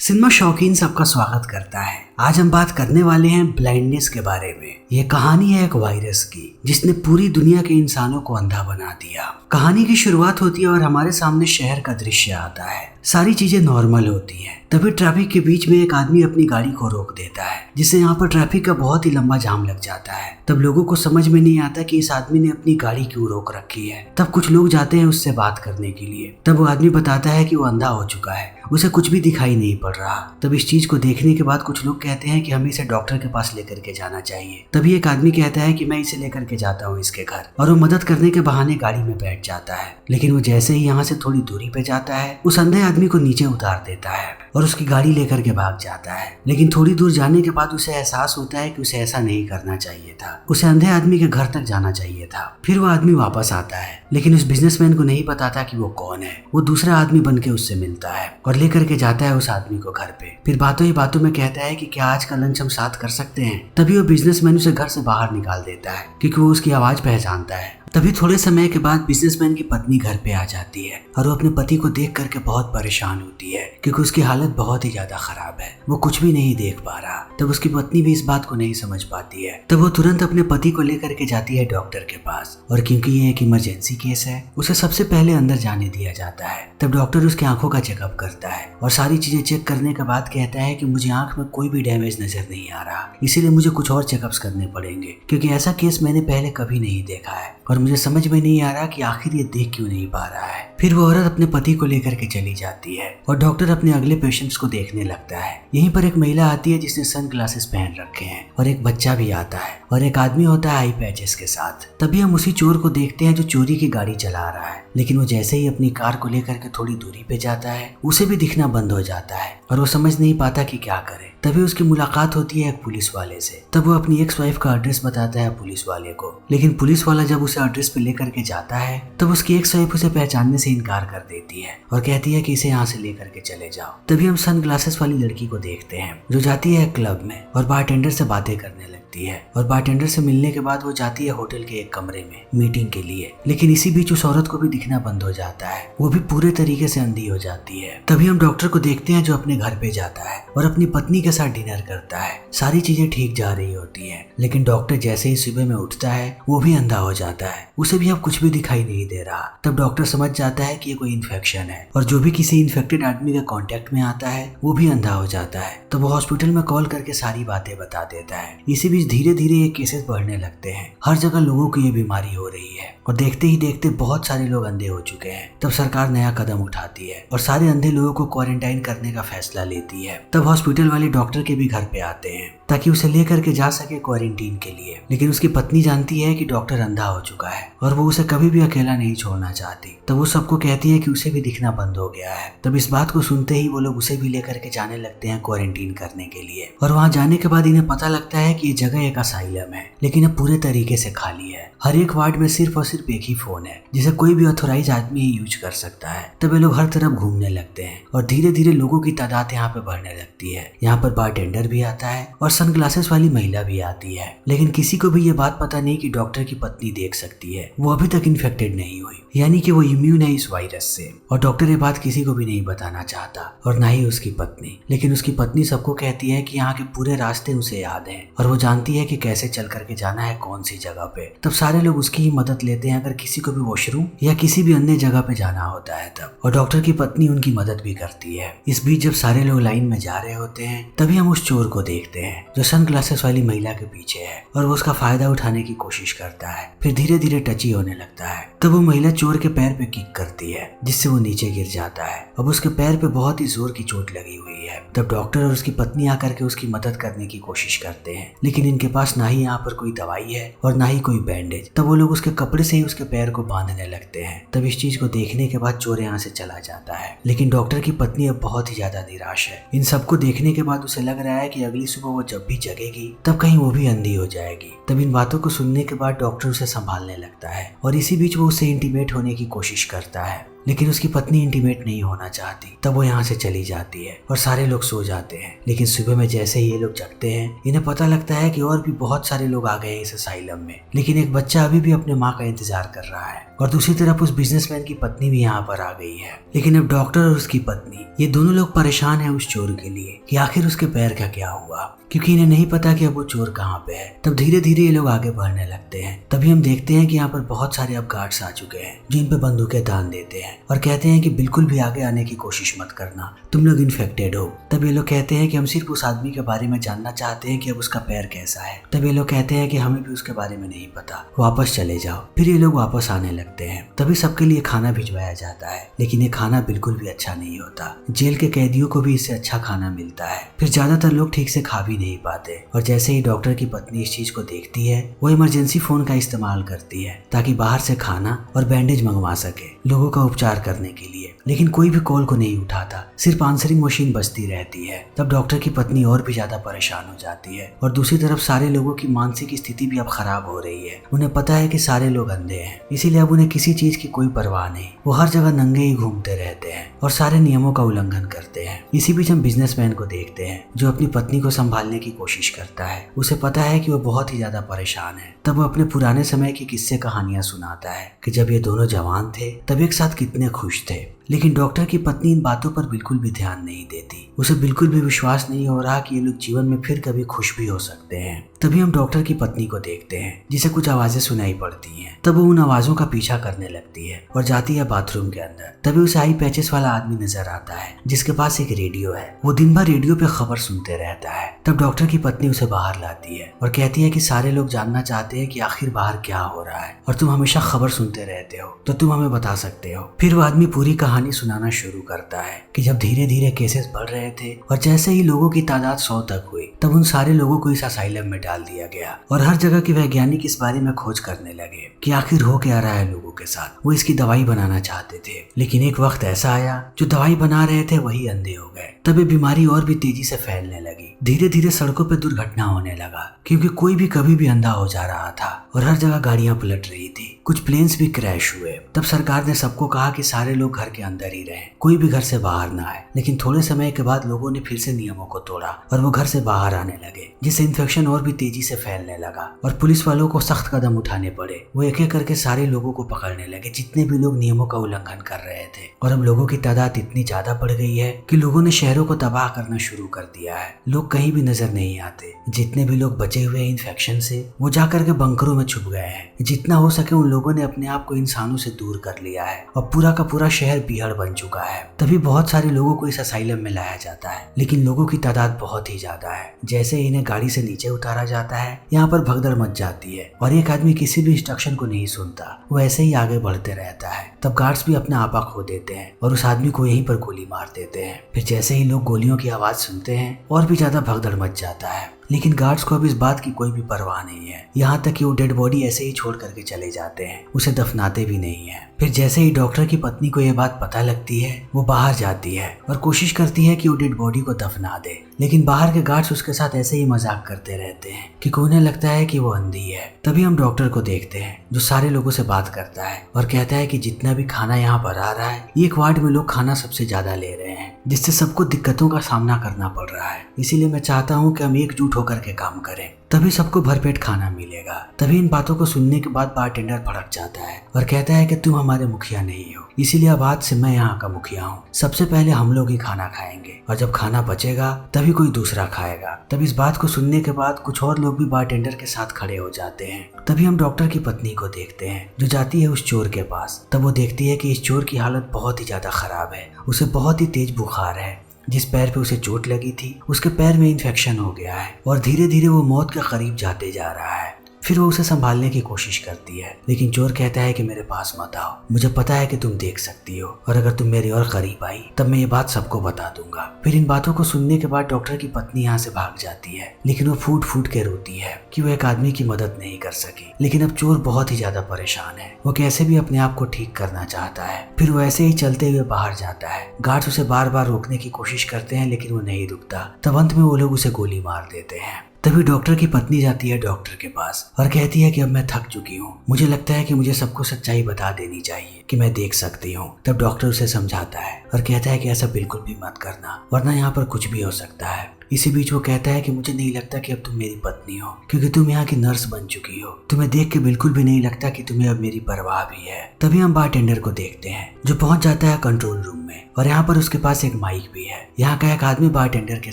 Cinema शौकीन सबका स्वागत करता है। आज हम बात करने वाले हैं ब्लाइंडनेस के बारे में। यह कहानी है एक वायरस की जिसने पूरी दुनिया के इंसानों को अंधा बना दिया। कहानी की शुरुआत होती है और हमारे सामने शहर का दृश्य आता है। सारी चीजें नॉर्मल होती हैं। तभी ट्रैफिक के बीच में एक आदमी अपनी गाड़ी को रोक देता है, जिससे यहाँ पर ट्रैफिक का बहुत ही लंबा जाम लग जाता है। तब लोगों को समझ में नहीं आता कि इस आदमी ने अपनी गाड़ी क्यों रोक रखी है। तब कुछ लोग जाते हैं उससे बात करने के लिए। तब वो आदमी बताता है कि वो अंधा हो चुका है, उसे कुछ भी दिखाई नहीं पड़ रहा। तब इस चीज को देखने के बाद कुछ लोग कहते हैं कि हमें इसे डॉक्टर के पास लेकर के जाना चाहिए। तभी एक आदमी कहता है कि मैं इसे लेकर के जाता हूँ इसके घर, और वो मदद करने के बहाने गाड़ी में बैठ जाता है। लेकिन वो जैसे ही यहाँ से थोड़ी दूरी पे जाता है, उस अंधे आदमी को नीचे उतार देता है और उसकी गाड़ी लेकर के भाग जाता है। लेकिन थोड़ी दूर जाने के बाद उसे एहसास होता है कि उसे ऐसा नहीं करना चाहिए था, उसे अंधे आदमी के घर तक जाना चाहिए था। फिर वो आदमी वापस आता है, लेकिन उस बिजनेसमैन को नहीं पता था कि वो कौन है। वो दूसरा आदमी बन के उससे मिलता है और लेकर के जाता है उस आदमी को घर पे। फिर बातों ही बातों में कहता है कि क्या आज का लंच हम साथ कर सकते हैं। तभी वो बिजनेसमैन उसे घर से बाहर निकाल देता है, क्योंकि वो उसकी आवाज पहचानता है। तभी थोड़े समय के बाद बिजनेसमैन की पत्नी घर पे आ जाती है और वो अपने पति को देख करके बहुत परेशान होती है, क्योंकि उसकी हालत बहुत ही ज्यादा खराब है। वो कुछ भी नहीं देख पा रहा। तब उसकी पत्नी भी इस बात को नहीं समझ पाती है। तब वो तुरंत अपने पति को लेकर के जाती है डॉक्टर के पास, और क्योंकि ये एक इमरजेंसी केस है, उसे सबसे पहले अंदर जाने दिया जाता है। तब डॉक्टर उसकी आंखों का चेकअप करता है और सारी चीजें चेक करने के बाद कहता है कि मुझे आंख में कोई भी डैमेज नजर नहीं आ रहा, इसीलिए मुझे कुछ और चेकअप्स करने पड़ेंगे, क्योंकि ऐसा केस मैंने पहले कभी नहीं देखा है और मुझे समझ में नहीं आ रहा कि आखिर ये देख क्यों नहीं पा रहा है। फिर वो औरत अपने पति को लेकर के चली जाती है और डॉक्टर अपने अगले पेशेंट्स को देखने लगता है। यहीं पर एक महिला आती है जिसने सन ग्लासेस पहन रखे हैं, और एक बच्चा भी आता है, और एक आदमी होता है आई पैचेस के साथ। तभी हम उसी चोर को देखते हैं जो चोरी की गाड़ी चला रहा है। लेकिन वो जैसे ही अपनी कार को लेकर के थोड़ी दूरी पे जाता है, उसे भी दिखना बंद हो जाता है और वो समझ नहीं पाता कि क्या करे। तभी उसकी मुलाकात होती है एक पुलिस वाले से। तब वो अपनी एक्स वाइफ का एड्रेस बताता है पुलिस वाले को। लेकिन पुलिस वाला जब उसे एड्रेस पे लेकर के जाता है, तब उसकी एक्स वाइफ उसे पहचानने से इनकार कर देती है और कहती है कि इसे यहाँ से लेकर के चले जाओ। तभी हम सन ग्लासेस वाली लड़की को देखते हैं जो जाती है क्लब में और बारटेंडर से बातें करने लगती है, और बारटेंडर से मिलने के बाद वो जाती है होटल के एक कमरे में मीटिंग के लिए। लेकिन इसी बीच उस औरत को भी दिखना बंद हो जाता है, वो भी पूरे तरीके से अंधी हो जाती है। तभी हम डॉक्टर को देखते हैं जो अपने घर पे जाता है और अपनी पत्नी के साथ डिनर करता है। सारी चीजें ठीक जा रही होती है, लेकिन डॉक्टर जैसे ही सुबह में उठता है, वो भी अंधा हो जाता है। उसे भी अब कुछ भी दिखाई नहीं दे रहा। तब डॉक्टर समझ जाता है कि ये कोई इन्फेक्शन है, और जो भी किसी इन्फेक्टेड आदमी के कांटेक्ट में आता है वो भी अंधा हो जाता है। तो वो हॉस्पिटल में कॉल करके सारी बातें बता देता है। इसी बीच धीरे धीरे ये केसेस बढ़ने लगते हैं। हर जगह लोगों को ये बीमारी हो रही है और देखते ही देखते बहुत सारे लोग अंधे हो चुके हैं। तब सरकार नया कदम उठाती है और सारे अंधे लोगों को क्वारंटाइन करने का फैसला लेती है। तब हॉस्पिटल वाले डॉक्टर के भी घर पे आते हैं ताकि उसे लेकर के जा सके क्वारंटीन के लिए। लेकिन उसकी पत्नी जानती है कि डॉक्टर अंधा हो चुका है और वो उसे कभी भी अकेला नहीं छोड़ना चाहती। तब वो सबको कहती है कि उसे भी दिखना बंद हो गया है। तब इस बात को सुनते ही वो लोग उसे भी लेकर के जाने लगते हैं क्वारंटीन करने के लिए, और वहाँ जाने के बाद इन्हें पता लगता है कि ये जगह एक असाइलम है, लेकिन अब पूरे तरीके से खाली है। हर एक वार्ड में सिर्फ और सिर्फ एक ही फोन है जिसे कोई भी ऑथोराइज आदमी ही यूज कर सकता है। तब ये लोग हर तरफ घूमने लगते हैं और धीरे धीरे लोगों की तादाद यहाँ पे बढ़ने लगती है। यहाँ पर बारटेंडर भी आता है और सन ग्लासेस वाली महिला भी आती है, लेकिन किसी को भी ये बात पता नहीं कि डॉक्टर की पत्नी देख सकती है। वो अभी तक इन्फेक्टेड नहीं हुई, यानी कि वो इम्यून है इस वायरस से, और डॉक्टर ये बात किसी को भी नहीं बताना चाहता, और ना ही उसकी पत्नी। लेकिन उसकी पत्नी सबको कहती है कि यहाँ के पूरे रास्ते उसे याद हैं और वो जानती है कि कैसे चल करके जाना है कौन सी जगह पे। तब सारे लोग उसकी ही मदद लेते हैं अगर किसी को भी वॉशरूम या किसी भी अन्य जगह पे जाना होता है तब, और डॉक्टर की पत्नी उनकी मदद भी करती है। इस बीच जब सारे लोग लाइन में जा रहे होते हैं, तभी हम उस चोर को देखते हैं जो सन ग्लासेस वाली महिला के पीछे है, और वो उसका फायदा उठाने की कोशिश करता है। फिर धीरे धीरे टची होने लगता है। तब वो महिला चोर के पैर पे किक करती है, जिससे वो नीचे गिर जाता है। अब उसके पैर पे बहुत ही जोर की चोट लगी हुई है। तब डॉक्टर और उसकी पत्नी आकर के उसकी मदद करने की कोशिश करते हैं, लेकिन इनके पास ना ही यहाँ पर कोई दवाई है और ना ही कोई बैंडेज। तब वो लोग उसके कपड़े से ही उसके पैर को बांधने लगते हैं। तब इस चीज को देखने के बाद चोर यहाँ से चला जाता है, लेकिन डॉक्टर की पत्नी अब बहुत ही ज्यादा निराश है। इन सबको देखने के बाद उसे लग रहा है कि अगली सुबह वो जब भी जगेगी तब कहीं वो भी अंधी हो जाएगी। तब इन बातों को सुनने के बाद डॉक्टर उसे संभालने लगता है, और इसी बीच वो उससे इंटीमेट होने की कोशिश करता है। लेकिन उसकी पत्नी इंटीमेट नहीं होना चाहती। तब वो यहाँ से चली जाती है और सारे लोग सो जाते हैं। लेकिन सुबह में जैसे ही ये लोग जगते हैं, इन्हें पता लगता है कि और भी बहुत सारे लोग आ गए हैं इस असाइलम में, लेकिन एक बच्चा अभी भी अपने माँ का इंतजार कर रहा है। और दूसरी तरफ उस बिजनेसमैन की पत्नी भी यहाँ पर आ गई है। लेकिन अब डॉक्टर और उसकी पत्नी, ये दोनों लोग परेशान हैं उस चोर के लिए कि आखिर उसके पैर का क्या हुआ, क्योंकि इन्हें नहीं पता कि अब वो चोर कहाँ पे है। तब धीरे धीरे ये लोग आगे बढ़ने लगते हैं। तभी हम देखते हैं कि यहाँ पर बहुत सारे अब गार्ड्स आ चुके हैं जो इन पे बंदूकें तान देते हैं और कहते हैं कि बिल्कुल भी आगे आने की कोशिश मत करना, तुम लोग इन्फेक्टेड हो। तब ये लोग कहते हैं कि हम सिर्फ उस आदमी के बारे में जानना चाहते हैं कि अब उसका पैर कैसा है। तब ये लोग कहते हैं कि हमें भी उसके बारे में नहीं पता, वापस चले जाओ। फिर ये लोग वापस आने लगते हैं। तभी सबके लिए खाना भिजवाया जाता है, लेकिन ये खाना बिल्कुल भी अच्छा नहीं होता। जेल के कैदियों को भी इससे अच्छा खाना मिलता है। फिर ज्यादातर लोग ठीक से खा भी नहीं पाते। और जैसे ही डॉक्टर की पत्नी इस चीज को देखती है, वो इमरजेंसी फोन का इस्तेमाल करती है ताकि बाहर से खाना और बैंडेज मंगवा सके लोगों का उपचार करने के लिए। लेकिन कोई भी कॉल को नहीं उठाता, सिर्फ आंसरिंग मशीन बजती रहती है। तब डॉक्टर की पत्नी और भी ज्यादा परेशान हो जाती है। और दूसरी तरफ सारे लोगों की मानसिक स्थिति भी अब खराब हो रही है। उन्हें पता है कि सारे लोग अंधे हैं, इसीलिए अब उन्हें किसी चीज की कोई परवाह नहीं। वो हर जगह नंगे ही घूमते रहते हैं और सारे नियमों का उल्लंघन करते हैं। इसी बीच हम बिजनेसमैन को देखते हैं जो अपनी पत्नी को संभालने की कोशिश करता है। उसे पता है कि वो बहुत ही ज्यादा परेशान है। तब वो अपने पुराने समय की किस्से कहानियां सुनाता है कि जब ये दोनों जवान थे तब एक साथ कितने खुश थे। लेकिन डॉक्टर की पत्नी इन बातों पर बिल्कुल भी ध्यान नहीं देती। उसे बिल्कुल भी विश्वास नहीं हो रहा कि ये लोग जीवन में फिर कभी खुश भी हो सकते हैं। तभी हम डॉक्टर की पत्नी को देखते हैं जिसे कुछ आवाजें सुनाई पड़ती हैं। तब वो उन आवाजों का पीछा करने लगती है और जाती है बाथरूम के अंदर। तभी उसे आई पैचेस वाला आदमी नजर आता है जिसके पास एक रेडियो है। वो दिन भर रेडियो पे खबर सुनते रहता है। तब डॉक्टर की पत्नी उसे बाहर लाती है और कहती है कि सारे लोग जानना चाहते हैं कि आखिर बाहर क्या हो रहा है और तुम हमेशा खबर सुनते रहते हो, तो तुम हमें बता सकते हो। फिर वो आदमी पूरी कहानी सुनाना शुरू करता है कि जब धीरे धीरे केसेस बढ़ रहे थे और जैसे ही लोगों की तादाद 100 तक हुई, तब उन सारे लोगों को इस असाइलम में डाल दिया गया। और हर जगह के वैज्ञानिक इस बारे में खोज करने लगे कि आखिर हो क्या रहा है लोगों के साथ। वो इसकी दवाई बनाना चाहते थे, लेकिन एक वक्त ऐसा आया जो दवाई बना रहे थे वही अंधे हो गए। तब ये बीमारी और भी तेजी से फैलने लगी। धीरे धीरे सड़कों पे दुर्घटना होने लगा क्योंकि कोई भी कभी भी अंधा हो जा रहा था और हर जगह गाड़ियां पलट रही थी। कुछ प्लेन्स भी क्रैश हुए। तब सरकार ने सबको कहा कि सारे लोग घर के अंदर ही रहें, कोई भी घर से बाहर ना आए। लेकिन थोड़े समय के बाद लोगों ने फिर से नियमों को तोड़ा और वो घर से बाहर आने लगे, जिससे इन्फेक्शन और भी तेजी से फैलने लगा और पुलिस वालों को सख्त कदम उठाने पड़े। वो एक एक करके सारे लोगों को पकड़ने लगे जितने भी लोग नियमों का उल्लंघन कर रहे थे। और अब लोगों की तादाद इतनी ज्यादा बढ़ गई है कि लोगों ने शहरों को तबाह करना शुरू कर दिया है। लोग कहीं भी नजर नहीं आते। जितने भी लोग बचे हुए इन्फेक्शन से वो जाकर के बंकरों में छुप गए हैं। जितना हो सके उन लोगों ने अपने आप को इंसानों से दूर कर लिया है और पूरा का पूरा शहर बीहड़ बन चुका है। तभी बहुत सारे लोगों को इस असाइलम में लाया जाता है, लेकिन लोगों की तादाद बहुत ही ज्यादा है। जैसे ही इन्हें गाड़ी से नीचे उतारा जाता है, यहाँ पर भगदड़ मच जाती है और एक आदमी किसी भी इंस्ट्रक्शन को नहीं सुनता, वो ऐसे ही आगे बढ़ते रहता है। तब गार्ड्स भी अपना आपा खो देते हैं और उस आदमी को यहीं पर गोली मार देते हैं। फिर जैसे ही लोग गोलियों की आवाज सुनते हैं और भी ज्यादा भगदड़ मच जाता है। लेकिन गार्ड्स को अब इस बात की कोई भी परवाह नहीं है, यहाँ तक कि वो डेड बॉडी ऐसे ही छोड़ करके चले जाते हैं, उसे दफनाते भी नहीं है। फिर जैसे ही डॉक्टर की पत्नी को ये बात पता लगती है, वो बाहर जाती है और कोशिश करती है कि वो डेड बॉडी को दफना दे। लेकिन बाहर के गार्ड्स उसके साथ ऐसे ही मजाक करते रहते हैं कि उन्हें लगता है कि वो अंधी है। तभी हम डॉक्टर को देखते हैं जो सारे लोगों से बात करता है और कहता है कि जितना भी खाना यहाँ पर आ रहा है, एक वार्ड में लोग खाना सबसे ज्यादा ले रहे हैं, जिससे सबको दिक्कतों का सामना करना पड़ रहा है। इसीलिए मैं चाहता हूँ कि हम एकजुट होकर के काम करें, तभी सबको भरपेट खाना मिलेगा। तभी इन बातों को सुनने के बाद बारटेंडर भड़क जाता है और कहता है कि तुम हमारे मुखिया नहीं हो, इसीलिए अब आज से मैं यहाँ का मुखिया हूँ। सबसे पहले हम लोग ही खाना खाएंगे और जब खाना बचेगा तभी कोई दूसरा खाएगा। तब इस बात को सुनने के बाद कुछ और लोग भी बारटेंडर के साथ खड़े हो जाते हैं। तभी हम डॉक्टर की पत्नी को देखते हैं जो जाती है उस चोर के पास। तब वो देखती है कि इस चोर की हालत बहुत ही ज्यादा खराब है, उसे बहुत ही तेज बुखार है। जिस पैर पे उसे चोट लगी थी उसके पैर में इन्फेक्शन हो गया है और धीरे धीरे वो मौत के करीब जाते जा रहा है। फिर वो उसे संभालने की कोशिश करती है, लेकिन चोर कहता है कि मेरे पास मत आओ, मुझे पता है कि तुम देख सकती हो और अगर तुम मेरे और करीब आई तब मैं ये बात सबको बता दूंगा। फिर इन बातों को सुनने के बाद डॉक्टर की पत्नी यहाँ से भाग जाती है, लेकिन वो फूट फूट के रोती है कि वो एक आदमी की मदद नहीं कर सकी। लेकिन अब चोर बहुत ही ज्यादा परेशान है, वो कैसे भी अपने आप को ठीक करना चाहता है। फिर वो ऐसे ही चलते हुए बाहर जाता है। गार्ड्स उसे बार बार रोकने की कोशिश करते हैं लेकिन वो नहीं रुकता। तब अंत में वो लोग उसे गोली मार देते हैं। तभी डॉक्टर की पत्नी जाती है डॉक्टर के पास और कहती है कि अब मैं थक चुकी हूँ, मुझे लगता है कि मुझे सबको सच्चाई बता देनी चाहिए कि मैं देख सकती हूँ। तब डॉक्टर उसे समझाता है और कहता है कि ऐसा बिल्कुल भी मत करना, वरना यहाँ पर कुछ भी हो सकता है। इसी बीच वो कहता है कि मुझे नहीं लगता कि अब तुम मेरी पत्नी हो, क्योंकि तुम यहाँ की नर्स बन चुकी हो। तुम्हें देख के बिल्कुल भी नहीं लगता कि तुम्हें अब मेरी परवाह भी है। तभी हम बारटेंडर को देखते हैं जो पहुंच जाता है कंट्रोल रूम में और यहाँ पर उसके पास एक माइक भी है। यहाँ का एक आदमी बारटेंडर के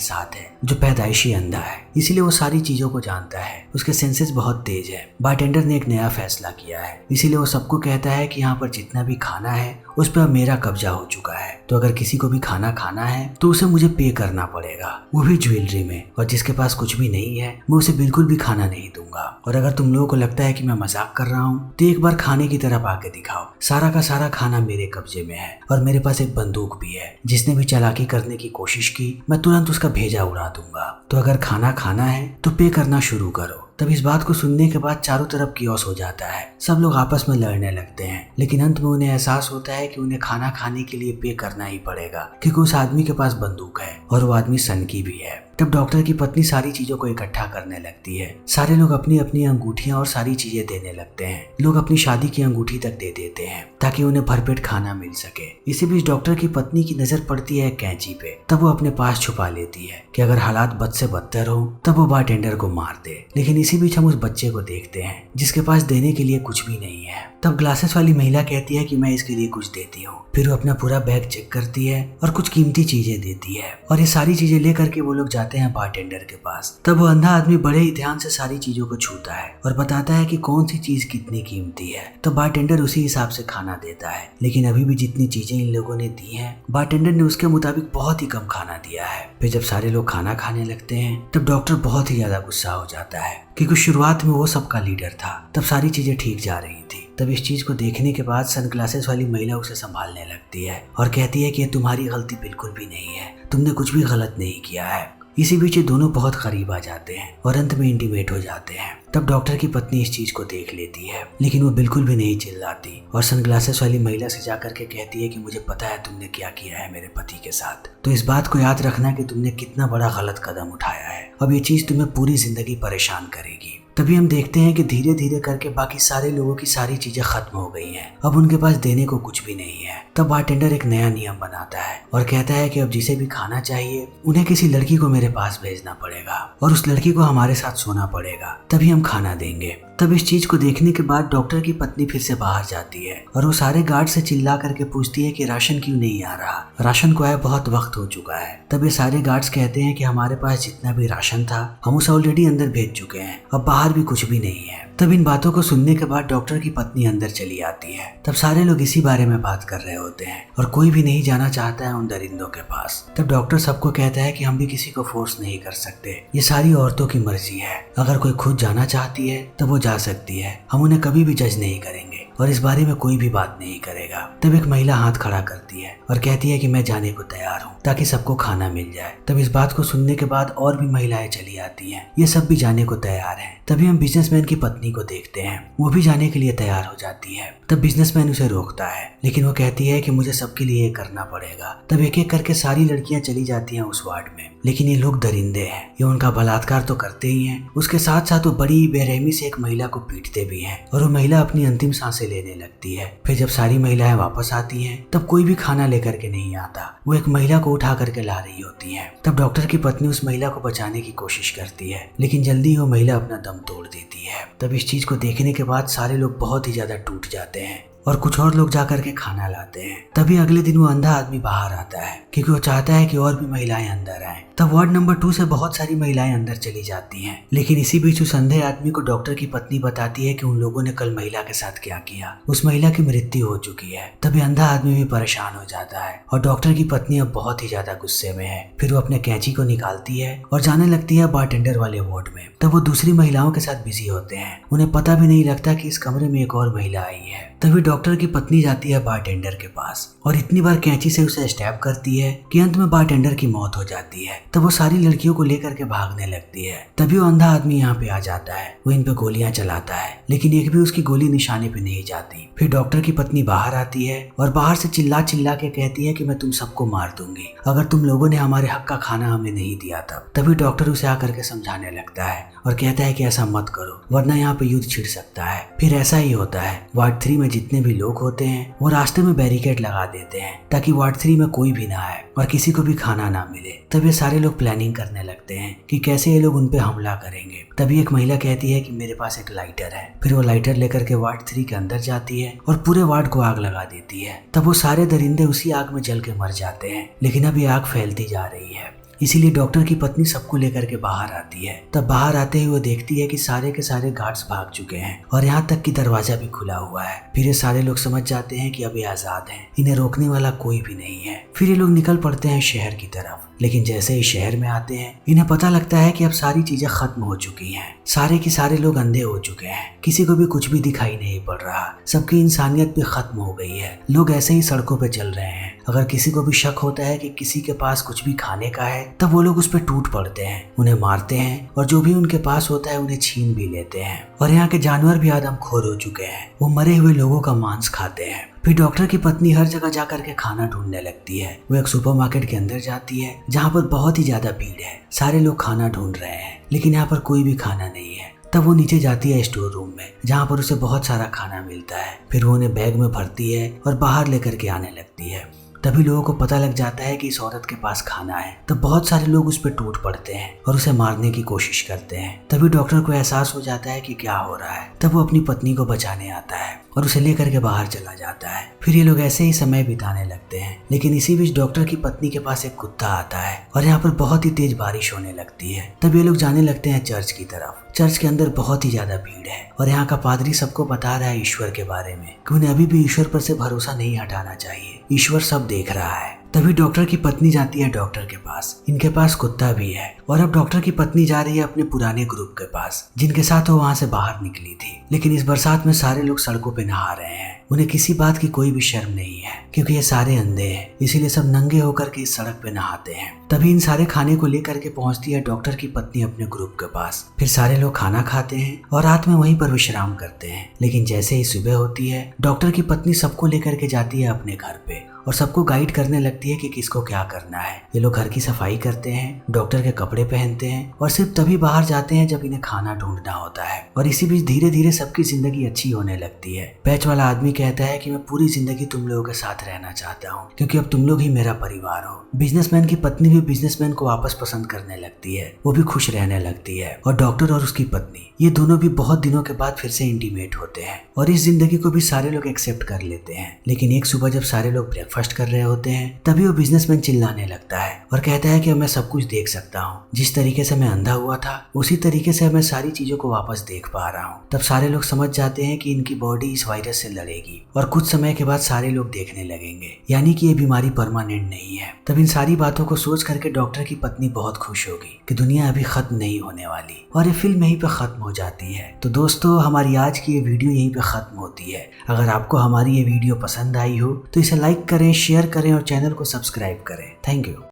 साथ है जो पैदाइशी अंधा है, इसीलिए वो सारी चीजों को जानता है। उसके सेंसेस बहुत तेज है। बारटेंडर ने एक नया फैसला किया है, इसीलिए वो सबको कहता है कि यहाँ पर जितना भी खाना है उस पर मेरा कब्जा हो चुका है, तो अगर किसी को भी खाना खाना है तो उसे मुझे पे करना पड़ेगा, वो भी ज्वेलरी में। और जिसके पास कुछ भी नहीं है मैं उसे बिल्कुल भी खाना नहीं दूंगा। और अगर तुम लोगों को लगता है कि मैं मजाक कर रहा हूँ तो एक बार खाने की तरफ आके दिखाओ। सारा का सारा खाना मेरे कब्जे में है और मेरे पास एक बंदूक भी है। जिसने भी चालाकी करने की कोशिश की मैं तुरंत उसका भेजा उड़ा दूंगा। तो अगर खाना खाना है तो पे करना शुरू करो। तब इस बात को सुनने के बाद चारों तरफ कियोस हो जाता है। सब लोग आपस में लड़ने लगते हैं, लेकिन अंत में उन्हें एहसास होता है कि उन्हें खाना खाने के लिए पे करना ही पड़ेगा, क्योंकि उस आदमी के पास बंदूक है और वो आदमी सन की भी है। तब डॉक्टर की पत्नी सारी चीजों को इकट्ठा करने लगती है। सारे लोग अपनी अपनी अंगूठियां और सारी चीजें देने लगते हैं। लोग अपनी शादी की अंगूठी तक दे देते हैं ताकि उन्हें भरपेट खाना मिल सके। इसी बीच डॉक्टर की पत्नी की नजर पड़ती है कैंची पे। तब वो अपने पास छुपा लेती है कि अगर हालात बद से बदतर हो तब वो बारटेंडर को मार दे। लेकिन इसी बीच हम उस बच्चे को देखते हैं जिसके पास देने के लिए कुछ भी नहीं है। तब ग्लासेस वाली महिला कहती है कि मैं इसके लिए कुछ देती हूँ। फिर वो अपना पूरा बैग चेक करती है और कुछ कीमती चीजें देती है और ये सारी चीजें लेकर के वो लोग जाते हैं बारटेंडर के पास। तब वो अंधा आदमी बड़े ही ध्यान से सारी चीजों को छूता है और बताता है कि कौन सी चीज कितनी कीमती है। तो बारटेंडर उसी हिसाब से खाना देता है, लेकिन अभी भी जितनी चीजें इन लोगों ने दी हैं बारटेंडर ने उसके मुताबिक बहुत ही कम खाना दिया है। फिर जब सारे लोग खाना खाने लगते हैं तब डॉक्टर बहुत ही ज्यादा गुस्सा हो जाता है, क्योंकि शुरुआत में वो सबका लीडर था। तब सारी चीजें ठीक जा रही थी। तब इस चीज को देखने के बाद सनग्लासेस वाली महिला उसे संभालने लगती है और कहती है कि ये तुम्हारी गलती बिल्कुल भी नहीं है, तुमने कुछ भी गलत नहीं किया है। इसी बीच ये दोनों बहुत करीब आ जाते हैं और अंत में इंटीमेट हो जाते हैं। तब डॉक्टर की पत्नी इस चीज को देख लेती है, लेकिन वो बिल्कुल भी नहीं चिल्लाती और सनग्लासेस वाली महिला से जाकर के कहती है कि मुझे पता है तुमने क्या किया है मेरे पति के साथ, तो इस बात को याद रखना कि तुमने कितना बड़ा गलत कदम उठाया है। अब ये चीज तुम्हें पूरी जिंदगी परेशान करेगी। तभी हम देखते हैं कि धीरे धीरे करके बाकी सारे लोगों की सारी चीजें खत्म हो गई हैं। अब उनके पास देने को कुछ भी नहीं है। तब बारटेंडर एक नया नियम बनाता है और कहता है कि अब जिसे भी खाना चाहिए उन्हें किसी लड़की को मेरे पास भेजना पड़ेगा और उस लड़की को हमारे साथ सोना पड़ेगा, तभी हम खाना देंगे। तब इस चीज को देखने के बाद डॉक्टर की पत्नी फिर से बाहर जाती है और वो सारे गार्ड से चिल्ला करके पूछती है कि राशन क्यों नहीं आ रहा, राशन को आए बहुत वक्त हो चुका है। तब ये सारे गार्ड्स कहते हैं कि हमारे पास जितना भी राशन था हम उसे ऑलरेडी अंदर भेज चुके हैं, अब बाहर भी कुछ भी नहीं है। तब इन बातों को सुनने के बाद डॉक्टर की पत्नी अंदर चली आती है। तब सारे लोग इसी बारे में बात कर रहे होते हैं और कोई भी नहीं जाना चाहता है उन दरिंदों के पास। तब डॉक्टर सबको कहता है कि हम भी किसी को फोर्स नहीं कर सकते, ये सारी औरतों की मर्जी है। अगर कोई खुद जाना चाहती है तो वो जा सकती है, हम उन्हें कभी भी जज नहीं करेंगे और इस बारे में कोई भी बात नहीं करेगा। तब एक महिला हाथ खड़ा करती है और कहती है कि मैं जाने को तैयार हूँ ताकि सबको खाना मिल जाए। तब इस बात को सुनने के बाद और भी महिलाएं चली आती हैं, ये सब भी जाने को तैयार हैं। तभी हम बिजनेसमैन की पत्नी को देखते हैं, वो भी जाने के लिए तैयार हो जाती है। तब बिजनेसमैन उसे रोकता है, लेकिन वो कहती है कि मुझे सबके लिए ये करना पड़ेगा। तब एक एक करके सारी लड़कियां चली जाती हैं उस वार्ड में, लेकिन ये लोग दरिंदे हैं, ये उनका बलात्कार तो करते ही हैं, उसके साथ साथ वो बड़ी बेरहमी से एक महिला को पीटते भी हैं और वो महिला अपनी अंतिम सांसें लेने लगती है। फिर जब सारी महिलाएं वापस आती हैं तब कोई भी खाना लेकर के नहीं आता, वो एक महिला को उठा करके ला रही होती है। तब डॉक्टर की पत्नी उस महिला को बचाने की कोशिश करती है, लेकिन जल्दी वो महिला अपना दम तोड़ देती है। तब इस चीज को देखने के बाद सारे लोग बहुत ही ज्यादा टूट जाते हैं और कुछ और लोग जाकर के खाना लाते हैं। तभी अगले दिन वो अंधा आदमी बाहर आता है क्योंकि वो चाहता है कि और भी महिलाएं अंदर आएं। तब वार्ड नंबर 2 से बहुत सारी महिलाएं अंदर चली जाती हैं, लेकिन इसी बीच उस अंधे आदमी को डॉक्टर की पत्नी बताती है कि उन लोगों ने कल महिला के साथ क्या किया, उस महिला की मृत्यु हो चुकी है। तभी अंधा आदमी भी परेशान हो जाता है और डॉक्टर की पत्नी अब बहुत ही ज्यादा गुस्से में है। फिर वो अपने कैंची को निकालती है और जाने लगती है बारटेंडर वाले वार्ड में। तब वो दूसरी महिलाओं के साथ बिजी होते हैं, उन्हें पता भी नहीं लगता कि इस कमरे में एक और महिला आई है। तभी डॉक्टर की पत्नी जाती है बारटेंडर के पास और इतनी बार कैंची से उसे स्टैब करती है कि अंत में बारटेंडर की मौत हो जाती है। तब वो सारी लड़कियों को लेकर के भागने लगती है। तभी वो अंधा आदमी यहाँ पे आ जाता है। वो इन पे गोलियां चलाता है लेकिन एक भी उसकी गोली निशाने पे नहीं जाती। फिर डॉक्टर की पत्नी बाहर आती है और बाहर से चिल्ला चिल्ला के कहती है कि मैं तुम सबको मार दूंगी अगर तुम लोगों ने हमारे हक का खाना हमें नहीं दिया तब। तभी डॉक्टर उसे आकर के समझाने लगता है और कहता है कि ऐसा मत करो वरना यहाँ पे युद्ध छिड़ सकता है। फिर ऐसा ही होता है। वार्ड 3 में जितने भी लोग होते हैं वो रास्ते में बैरिकेड लगा देते हैं ताकि वार्ड 3 में कोई भी ना आए और किसी को भी खाना ना मिले। तब ये सारे लोग प्लानिंग करने लगते हैं कि कैसे ये लोग उन पे हमला करेंगे। तभी एक महिला कहती है कि मेरे पास एक लाइटर है। फिर वो लाइटर लेकर के वार्ड 3 के अंदर जाती है और पूरे वार्ड को आग लगा देती है। तब वो सारे दरिंदे उसी आग में जल के मर जाते हैं लेकिन अभी आग फैलती जा रही है। इसीलिए डॉक्टर की पत्नी सबको लेकर के बाहर आती है। तब बाहर आते ही वो देखती है कि सारे के सारे गार्ड्स भाग चुके हैं और यहाँ तक कि दरवाजा भी खुला हुआ है। फिर ये सारे लोग समझ जाते हैं कि अब ये आजाद हैं, इन्हें रोकने वाला कोई भी नहीं है। फिर ये लोग निकल पड़ते हैं शहर की तरफ। लेकिन जैसे ही शहर में आते हैं इन्हें पता लगता है कि अब सारी चीजें खत्म हो चुकी हैं। सारे के सारे लोग अंधे हो चुके हैं, किसी को भी कुछ भी दिखाई नहीं पड़ रहा, सबकी इंसानियत भी खत्म हो गई है। लोग ऐसे ही सड़कों पे चल रहे हैं। अगर किसी को भी शक होता है कि किसी के पास कुछ भी खाने का है तब वो लोग उस पर टूट पड़ते हैं, उन्हें मारते हैं और जो भी उनके पास होता है उन्हें छीन भी लेते हैं। और यहाँ के जानवर भी आदमखोर हो चुके हैं, वो मरे हुए लोगों का मांस खाते हैं। फिर डॉक्टर की पत्नी हर जगह जाकर के खाना ढूंढने लगती है। वो एक सुपरमार्केट के अंदर जाती है जहाँ पर बहुत ही ज्यादा भीड़ है। सारे लोग खाना ढूंढ रहे हैं लेकिन यहाँ पर कोई भी खाना नहीं है। तब वो नीचे जाती है स्टोर रूम में जहाँ पर उसे बहुत सारा खाना मिलता है। फिर वो उन्हें बैग में भरती है और बाहर लेकर के आने लगती है। तभी लोगों को पता लग जाता है कि इस औरत के पास खाना है। तब बहुत सारे लोग उस पर टूट पड़ते हैं और उसे मारने की कोशिश करते हैं। तभी डॉक्टर को एहसास हो जाता है कि क्या हो रहा है। तब वो अपनी पत्नी को बचाने आता है और उसे लेकर के बाहर चला जाता है। फिर ये लोग ऐसे ही समय बिताने लगते हैं। लेकिन इसी बीच डॉक्टर की पत्नी के पास एक कुत्ता आता है और यहाँ पर बहुत ही तेज बारिश होने लगती है। तब ये लोग जाने लगते हैं चर्च की तरफ। चर्च के अंदर बहुत ही ज्यादा भीड़ है और यहाँ का पादरी सबको बता रहा है ईश्वर के बारे में कि उन्हें अभी भी ईश्वर पर से भरोसा नहीं हटाना चाहिए, ईश्वर सब देख रहा है। तभी डॉक्टर की पत्नी जाती है डॉक्टर के पास। इनके पास कुत्ता भी है और अब डॉक्टर की पत्नी जा रही है अपने पुराने ग्रुप के पास जिनके साथ वो वहाँ से बाहर निकली थी। लेकिन इस बरसात में सारे लोग सड़कों पे नहा रहे हैं, उन्हें किसी बात की कोई भी शर्म नहीं है क्योंकि ये सारे अंधे हैं, इसीलिए सब नंगे होकर के इस सड़क पे नहाते हैं। तभी इन सारे खाने को लेकर के पहुंचती है डॉक्टर की पत्नी अपने ग्रुप के पास। फिर सारे लोग खाना खाते हैं और रात में वहीं पर विश्राम करते हैं। लेकिन जैसे ही सुबह होती है डॉक्टर की पत्नी सबको लेकर के जाती है अपने घर पे और सबको गाइड करने लगती है कि किसको क्या करना है। ये लोग घर की सफाई करते हैं, डॉक्टर के कपड़े पहनते हैं और सिर्फ तभी बाहर जाते हैं जब इन्हें खाना ढूंढना होता है। और इसी बीच धीरे धीरे सबकी जिंदगी अच्छी होने लगती है। पैच वाला आदमी कहता है कि मैं पूरी जिंदगी तुम लोगों के साथ रहना चाहता हूँ क्योंकि अब तुम लोग ही मेरा परिवार हो। बिजनेसमैन की पत्नी भी बिजनेसमैन को वापस पसंद करने लगती है, वो भी खुश रहने लगती है। और डॉक्टर और उसकी पत्नी ये दोनों भी बहुत दिनों के बाद फिर से इंटीमेट होते हैं और इस जिंदगी को भी सारे लोग एक्सेप्ट कर लेते हैं। लेकिन एक सुबह जब सारे लोग ब्रेकफास्ट कर रहे होते हैं तभी वो बिजनेसमैन चिल्लाने लगता है और कहता है कि मैं सब कुछ देख सकता हूँ, जिस तरीके से मैं अंधा हुआ था उसी तरीके से मैं सारी चीजों को वापस देख पा रहा हूँ। तब सारे लोग समझ जाते हैं कि इनकी बॉडी इस वायरस से लड़ेगी और कुछ समय के बाद सारे लोग देखने लगेंगे, यानी कि ये बीमारी परमानेंट नहीं है। तब इन सारी बातों को सोच करके डॉक्टर की पत्नी बहुत खुश होगी कि दुनिया अभी खत्म नहीं होने वाली और ये फिल्म यहीं पे खत्म हो जाती है। तो दोस्तों हमारी आज की ये वीडियो यहीं पे खत्म होती है। अगर आपको हमारी ये वीडियो पसंद आई हो तो इसे लाइक करें, शेयर करें और चैनल को सब्सक्राइब करें। Thank you.